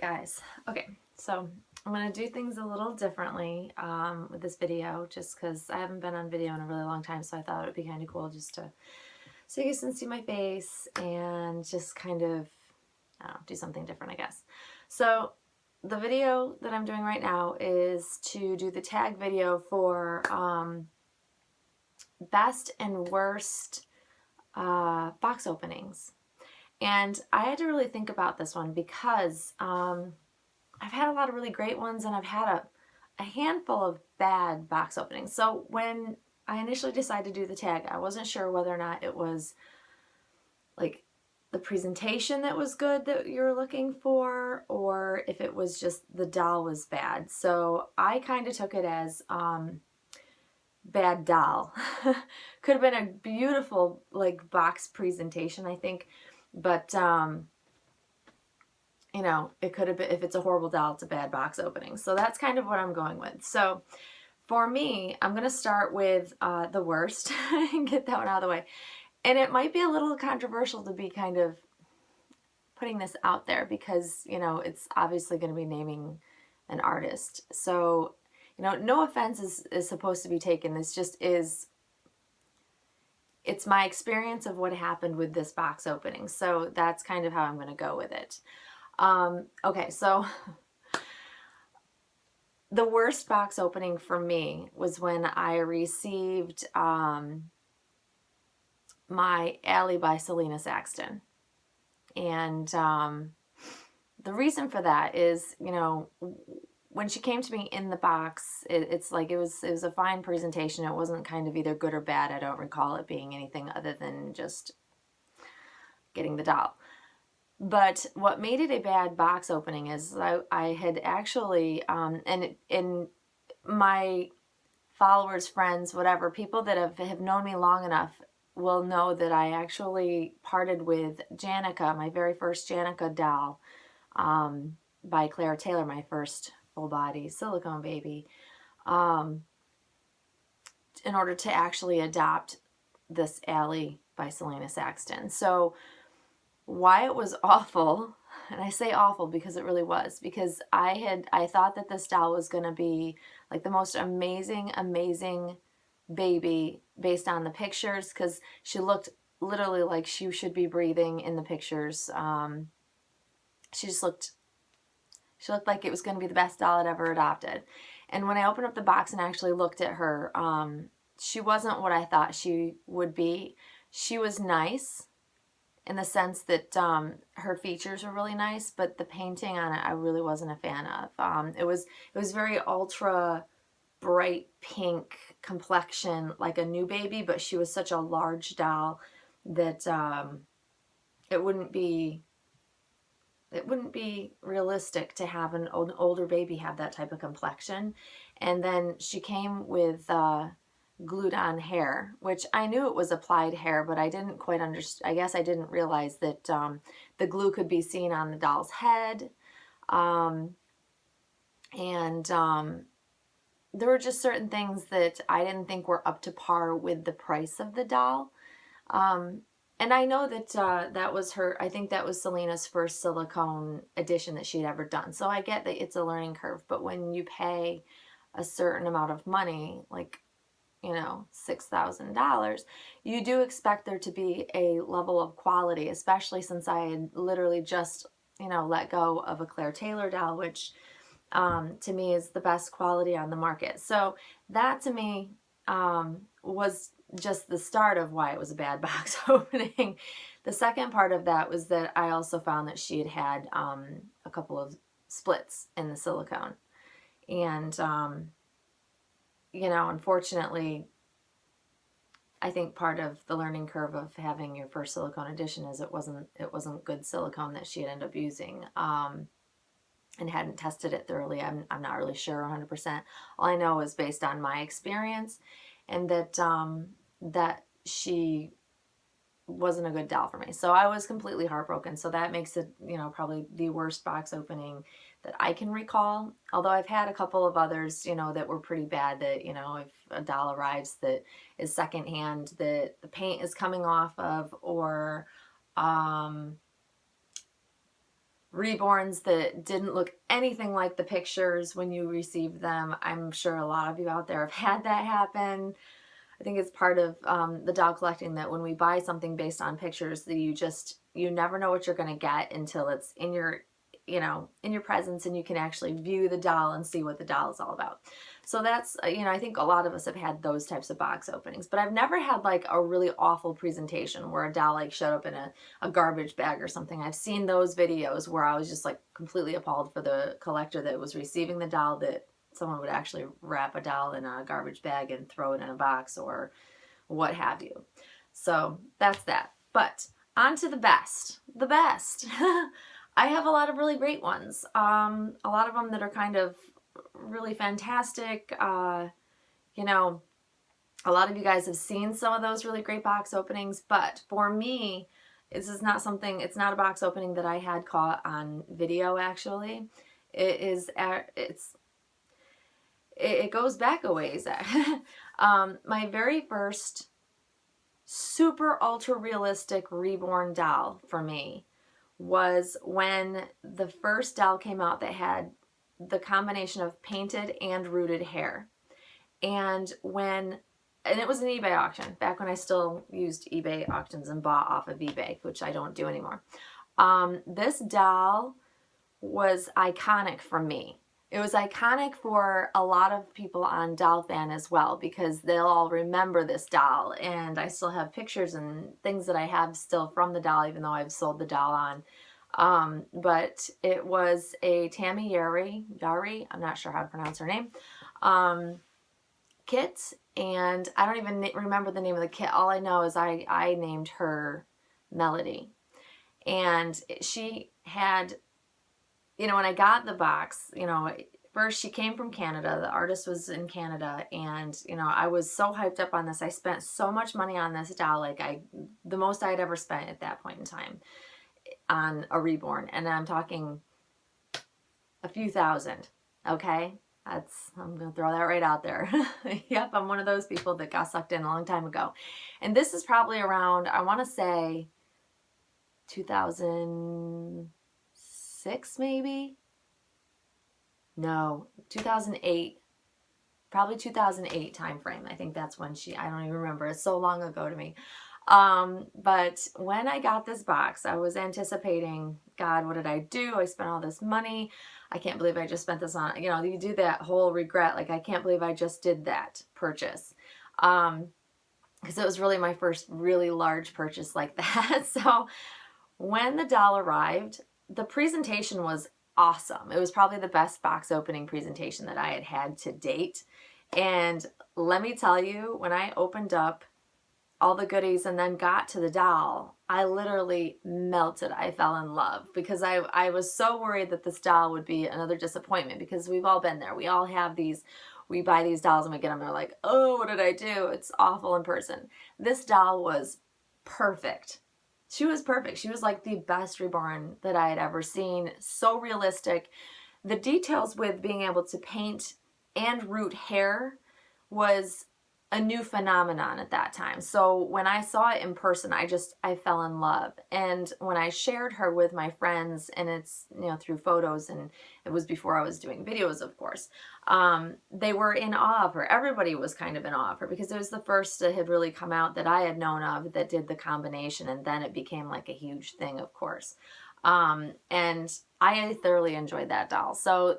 Guys, okay, so I'm going to do things a little differently with this video just because I haven't been on video in a really long time, so I thought it would be kind of cool just to so you guys can see my face and just kind of, I don't know, do something different, I guess. So the video that I'm doing right now is to do the tag video for best and worst box openings. And I had to really think about this one because I've had a lot of really great ones and I've had a handful of bad box openings. So when I initially decided to do the tag, I wasn't sure whether or not it was like the presentation that was good that you were looking for or if it was just the doll was bad. So I kind of took it as bad doll. Could have been a beautiful like box presentation, I think, but you know, it could have been, if it's a horrible doll, it's a bad box opening. So that's kind of what I'm going with. So for me, I'm going to start with the worst and get that one out of the way. And it might be a little controversial to be kind of putting this out there because, you know, it's obviously going to be naming an artist. So, you know, no offense is supposed to be taken. This just is, it's my experience of what happened with this box opening. So that's kind of how I'm going to go with it. Okay, so the worst box opening for me was when I received my Ally by Selena Saxton. And the reason for that is, you know, when she came to me in the box, it's like it was a fine presentation. It wasn't kind of either good or bad. I don't recall it being anything other than just getting the doll. But what made it a bad box opening is I had actually, and in my followers, friends, whatever, people that have known me long enough will know that I actually parted with Janica, my very first Janica doll, by Claire Taylor, my first full body silicone baby, in order to actually adopt this Ally by Selena Saxton. So why it was awful, and I say awful because it really was, because I thought that this doll was going to be like the most amazing baby based on the pictures, because she looked literally like she should be breathing in the pictures. She looked like it was going to be the best doll I'd ever adopted. And when I opened up the box and actually looked at her, she wasn't what I thought she would be. She was nice in the sense that her features were really nice, but the painting on it I really wasn't a fan of. It was very ultra bright pink complexion, like a new baby, but she was such a large doll that it wouldn't be realistic to have an older baby have that type of complexion. And then she came with glued on hair, which I knew it was applied hair, but I didn't quite understand. I guess I didn't realize that the glue could be seen on the doll's head. There were just certain things that I didn't think were up to par with the price of the doll. And I know that that was her, I think that was Selena's first silicone edition that she'd ever done. So I get that it's a learning curve, but when you pay a certain amount of money, like, you know, $6,000, you do expect there to be a level of quality, especially since I had literally just, you know, let go of a Claire Taylor doll, which to me is the best quality on the market. So that to me was just the start of why it was a bad box opening. The second part of that was that I also found that she had a couple of splits in the silicone. And, you know, unfortunately, I think part of the learning curve of having your first silicone edition is it wasn't good silicone that she had ended up using. And hadn't tested it thoroughly. I'm not really sure 100%. All I know is based on my experience, and that that she wasn't a good doll for me. So I was completely heartbroken. So that makes it, you know, probably the worst box opening that I can recall. Although I've had a couple of others, you know, that were pretty bad. That, you know, if a doll arrives that is secondhand, that the paint is coming off of, or reborns that didn't look anything like the pictures when you received them. I'm sure a lot of you out there have had that happen. I think it's part of the doll collecting that when we buy something based on pictures, that you never know what you're going to get until it's in your, in your presence, and you can actually view the doll and see what the doll is all about. So that's, I think a lot of us have had those types of box openings, but I've never had like a really awful presentation where a doll like showed up in a garbage bag or something. I've seen those videos where I was just like completely appalled for the collector that was receiving the doll, that someone would actually wrap a doll in a garbage bag and throw it in a box or what have you. So that's that. But on to the best. The best. I have a lot of really great ones. A lot of them that are kind of really fantastic. You know, a lot of you guys have seen some of those really great box openings, but for me, this is not something, it's not a box opening that I had caught on video actually. It goes back a ways. My very first super ultra realistic reborn doll for me was when the first doll came out that had the combination of painted and rooted hair. And it was an eBay auction, back when I still used eBay auctions and bought off of eBay, which I don't do anymore. This doll was iconic for me. It was iconic for a lot of people on Doll Fan as well, because they'll all remember this doll, and I still have pictures and things that I have still from the doll, even though I've sold the doll on. But it was a Tammy Yari, I'm not sure how to pronounce her name, kit, and I don't even remember the name of the kit. All I know is I named her Melody, and she had, when I got the box, first she came from Canada. The artist was in Canada, and I was so hyped up on this. I spent so much money on this doll, like the most I had ever spent at that point in time on a reborn, and I'm talking a few thousand. Okay, I'm gonna throw that right out there. Yep, I'm one of those people that got sucked in a long time ago, and this is probably around, I want to say 2006 maybe. No, 2008, probably 2008 time frame. I think that's when I don't even remember. It's so long ago to me. But when I got this box, I was anticipating, God, what did I do? I spent all this money. I can't believe I just spent this on, you do that whole regret. Like, I can't believe I just did that purchase. Because it was really my first really large purchase like that. So when the doll arrived, the presentation was awesome. It was probably the best box opening presentation that I had had to date. And let me tell you, when I opened up all the goodies and then got to the doll, I literally melted. I fell in love, because I was so worried that this doll would be another disappointment, because we've all been there. We all have these, we buy these dolls and we get them, they're like, oh, what did I do? It's awful in person. This doll was perfect. She was perfect. She was like the best reborn that I had ever seen. So realistic. The details with being able to paint and root hair was a new phenomenon at that time. So when I saw it in person, I fell in love. And when I shared her with my friends, and it's, through photos, and it was before I was doing videos, of course, they were in awe of her. Everybody was kind of in awe of her, because it was the first that had really come out that I had known of that did the combination, and then it became like a huge thing, of course. And I thoroughly enjoyed that doll. So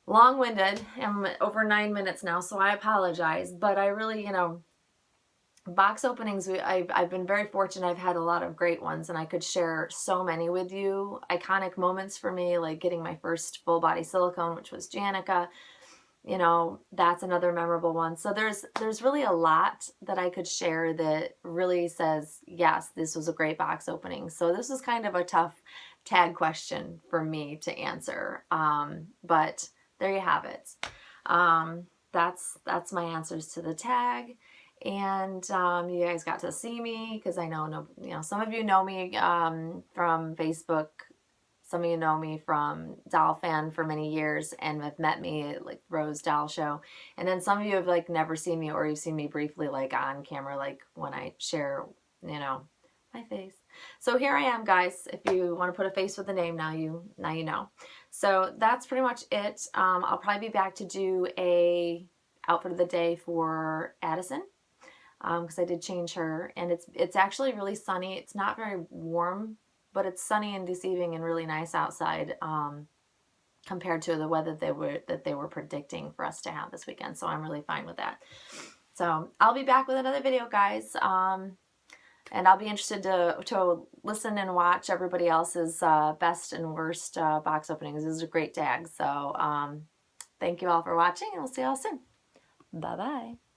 long-winded. I'm over 9 minutes now, so I apologize. But I really, box openings, I've been very fortunate. I've had a lot of great ones, and I could share so many with you. Iconic moments for me, like getting my first full body silicone, which was Janica. That's another memorable one. So there's really a lot that I could share that really says, yes, this was a great box opening. So this was kind of a tough tag question for me to answer. But there you have it. That's my answers to the tag. And you guys got to see me, because I know, some of you know me from Facebook. Some of you know me from Doll Fan for many years and have met me at like Rose Doll Show. And then some of you have like never seen me, or you've seen me briefly like on camera, like when I share, My face. So here I am, guys. If you want to put a face with a name, now you know. So that's pretty much it. I'll probably be back to do a outfit of the day for Addison, because I did change her, and it's actually really sunny. It's not very warm, but it's sunny and deceiving and really nice outside, compared to the weather that they were predicting for us to have this weekend. So I'm really fine with that. So I'll be back with another video, guys. And I'll be interested to listen and watch everybody else's best and worst box openings. This is a great tag. So thank you all for watching, and we'll see you all soon. Bye-bye.